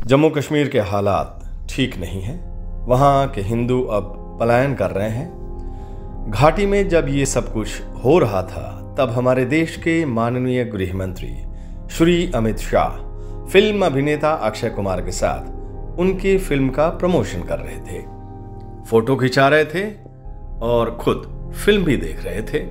जम्मू कश्मीर के हालात ठीक नहीं हैं। वहाँ के हिंदू अब पलायन कर रहे हैं। घाटी में जब ये सब कुछ हो रहा था तब हमारे देश के माननीय गृह मंत्री श्री अमित शाह फिल्म अभिनेता अक्षय कुमार के साथ उनकी फिल्म का प्रमोशन कर रहे थे, फोटो खिंचा रहे थे और खुद फिल्म भी देख रहे थे।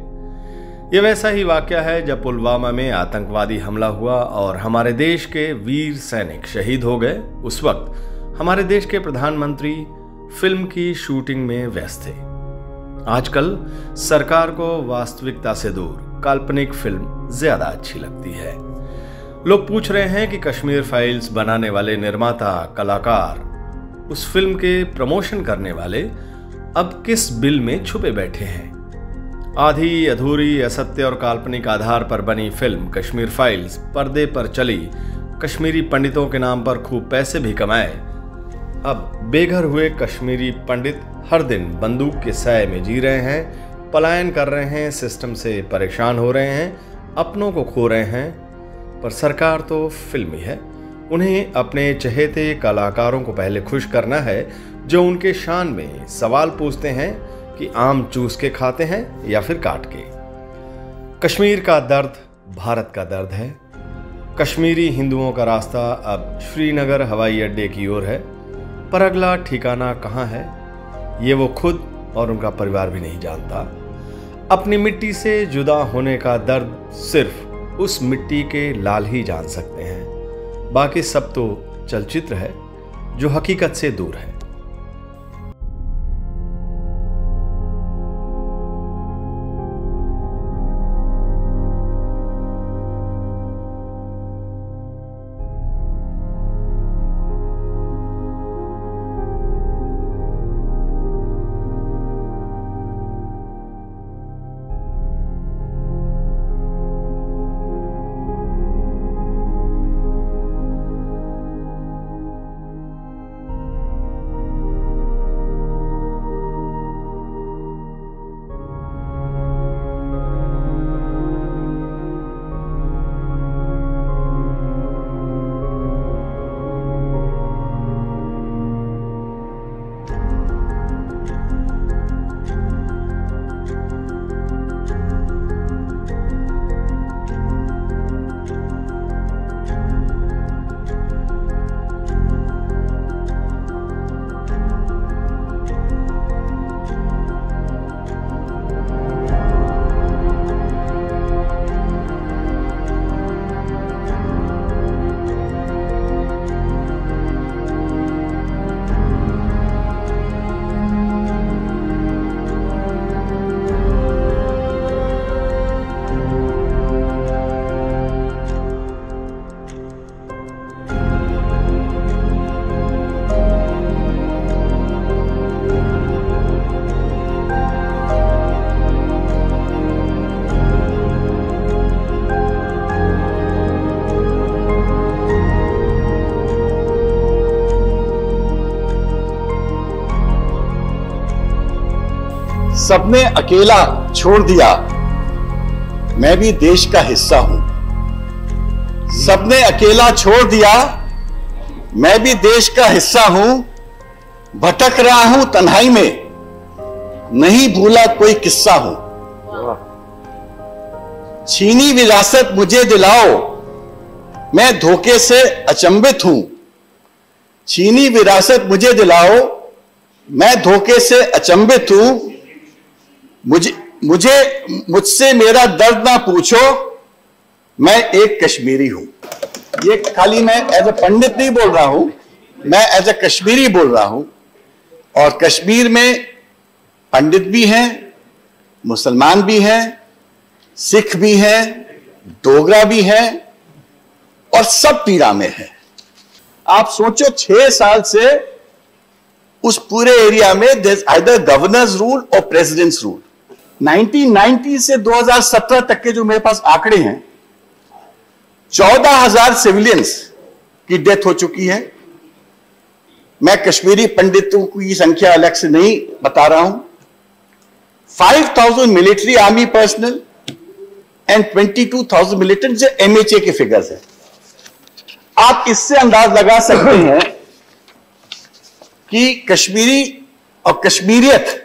यह वैसा ही वाकया है जब पुलवामा में आतंकवादी हमला हुआ और हमारे देश के वीर सैनिक शहीद हो गए। उस वक्त हमारे देश के प्रधानमंत्री फिल्म की शूटिंग में व्यस्त थे। आजकल सरकार को वास्तविकता से दूर काल्पनिक फिल्म ज्यादा अच्छी लगती है। लोग पूछ रहे हैं कि कश्मीर फाइल्स बनाने वाले निर्माता, कलाकार, उस फिल्म के प्रमोशन करने वाले अब किस बिल में छुपे बैठे हैं। आधी अधूरी, असत्य और काल्पनिक आधार पर बनी फिल्म कश्मीर फाइल्स पर्दे पर चली, कश्मीरी पंडितों के नाम पर खूब पैसे भी कमाए। अब बेघर हुए कश्मीरी पंडित हर दिन बंदूक के साए में जी रहे हैं, पलायन कर रहे हैं, सिस्टम से परेशान हो रहे हैं, अपनों को खो रहे हैं। पर सरकार तो फिल्मी है। उन्हें अपने चहेते कलाकारों को पहले खुश करना है, जो उनके शान में सवाल पूछते हैं कि आम चूस के खाते हैं या फिर काट के। कश्मीर का दर्द भारत का दर्द है। कश्मीरी हिंदुओं का रास्ता अब श्रीनगर हवाई अड्डे की ओर है, पर अगला ठिकाना कहाँ है ये वो खुद और उनका परिवार भी नहीं जानता। अपनी मिट्टी से जुदा होने का दर्द सिर्फ उस मिट्टी के लाल ही जान सकते हैं। बाकी सब तो चलचित्र है जो हकीकत से दूर है। सबने अकेला छोड़ दिया, मैं भी देश का हिस्सा हूं। सबने अकेला छोड़ दिया, मैं भी देश का हिस्सा हूं। भटक रहा हूं तन्हाई में, नहीं भूला कोई किस्सा हूं। छीनी विरासत मुझे दिलाओ, मैं धोखे से अचंभित हूं। छीनी विरासत मुझे दिलाओ, मैं धोखे से अचंभित हूं। मुझसे मेरा दर्द ना पूछो, मैं एक कश्मीरी हूं। ये खाली मैं एज अ पंडित नहीं बोल रहा हूं, मैं एज अ कश्मीरी बोल रहा हूं। और कश्मीर में पंडित भी हैं, मुसलमान भी हैं, सिख भी हैं, डोगरा भी हैं और सब पीड़ा में है। आप सोचो 6 साल से उस पूरे एरिया में आइदर गवर्नर्स रूल और प्रेसिडेंट्स रूल। 1990 से 2017 तक के जो मेरे पास आंकड़े हैं, 14,000 सिविलियंस की डेथ हो चुकी है। मैं कश्मीरी पंडितों की संख्या अलग से नहीं बता रहा हूं। 5,000 military army personnel and 22,000 militant, जो MHA के फिगर्स है। आप इससे अंदाज लगा सकते हैं कि कश्मीरी और कश्मीरियत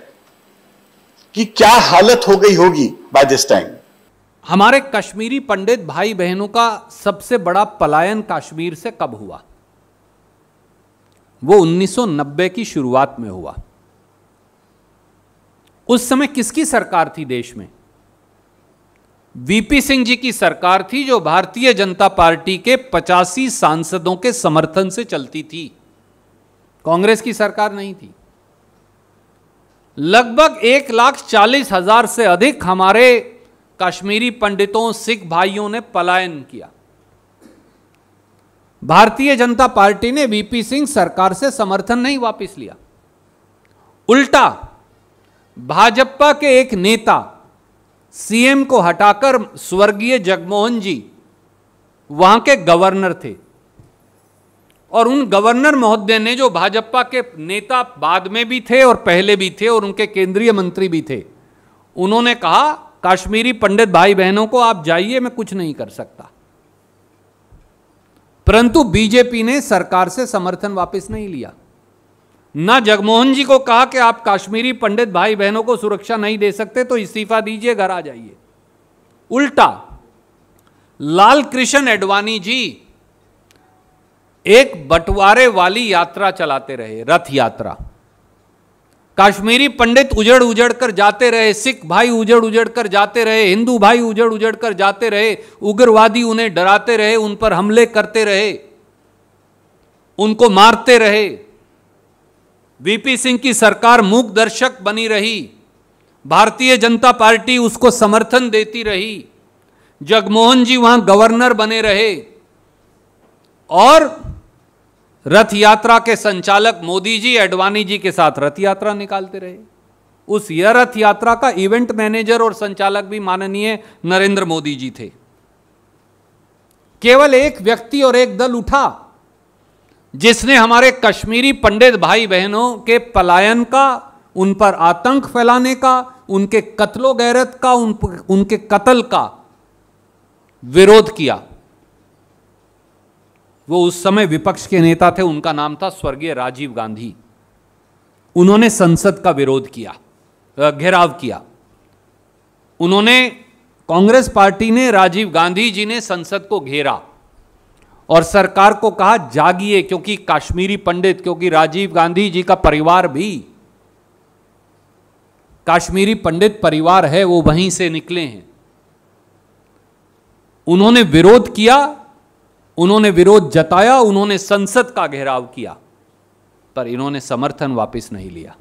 की क्या हालत हो गई होगी बाय दिस टाइम। हमारे कश्मीरी पंडित भाई बहनों का सबसे बड़ा पलायन कश्मीर से कब हुआ? वो 1990 की शुरुआत में हुआ। उस समय किसकी सरकार थी देश में? वीपी सिंह जी की सरकार थी, जो भारतीय जनता पार्टी के 85 सांसदों के समर्थन से चलती थी। कांग्रेस की सरकार नहीं थी। लगभग 1,40,000 से अधिक हमारे कश्मीरी पंडितों, सिख भाइयों ने पलायन किया। भारतीय जनता पार्टी ने वीपी सिंह सरकार से समर्थन नहीं वापस लिया, उल्टा भाजपा के एक नेता सीएम को हटाकर स्वर्गीय जगमोहन जी वहां के गवर्नर थे, और उन गवर्नर महोदय ने, जो भाजपा के नेता बाद में भी थे और पहले भी थे और उनके केंद्रीय मंत्री भी थे, उन्होंने कहा कश्मीरी पंडित भाई बहनों को आप जाइए, मैं कुछ नहीं कर सकता। परंतु बीजेपी ने सरकार से समर्थन वापस नहीं लिया। ना जगमोहन जी को कहा कि आप कश्मीरी पंडित भाई बहनों को सुरक्षा नहीं दे सकते तो इस्तीफा दीजिए, घर आ जाइए। उल्टा लाल कृष्ण एडवाणी जी एक बंटवारे वाली यात्रा चलाते रहे, रथ यात्रा। कश्मीरी पंडित उजड़ उजड़ कर जाते रहे, सिख भाई उजड़ उजड़ कर जाते रहे, हिंदू भाई उजड़ उजड़ कर जाते रहे, उग्रवादी उन्हें डराते रहे, उन पर हमले करते रहे, उनको मारते रहे। वीपी सिंह की सरकार मूक दर्शक बनी रही, भारतीय जनता पार्टी उसको समर्थन देती रही, जगमोहन जी वहां गवर्नर बने रहे, और रथ यात्रा के संचालक मोदी जी एडवाणी जी के साथ रथ यात्रा निकालते रहे। उस रथ यात्रा का इवेंट मैनेजर और संचालक भी माननीय नरेंद्र मोदी जी थे। केवल एक व्यक्ति और एक दल उठा जिसने हमारे कश्मीरी पंडित भाई बहनों के पलायन का, उन पर आतंक फैलाने का, उनके कत्लो गैरत का, उनके कत्ल का विरोध किया। वो उस समय विपक्ष के नेता थे, उनका नाम था स्वर्गीय राजीव गांधी। उन्होंने संसद का विरोध किया, घेराव किया। उन्होंने, कांग्रेस पार्टी ने, राजीव गांधी जी ने संसद को घेरा और सरकार को कहा जागिए, क्योंकि कश्मीरी पंडित, क्योंकि राजीव गांधी जी का परिवार भी कश्मीरी पंडित परिवार है, वो वहीं से निकले हैं। उन्होंने विरोध किया, उन्होंने विरोध जताया, उन्होंने संसद का घेराव किया, पर इन्होंने समर्थन वापस नहीं लिया।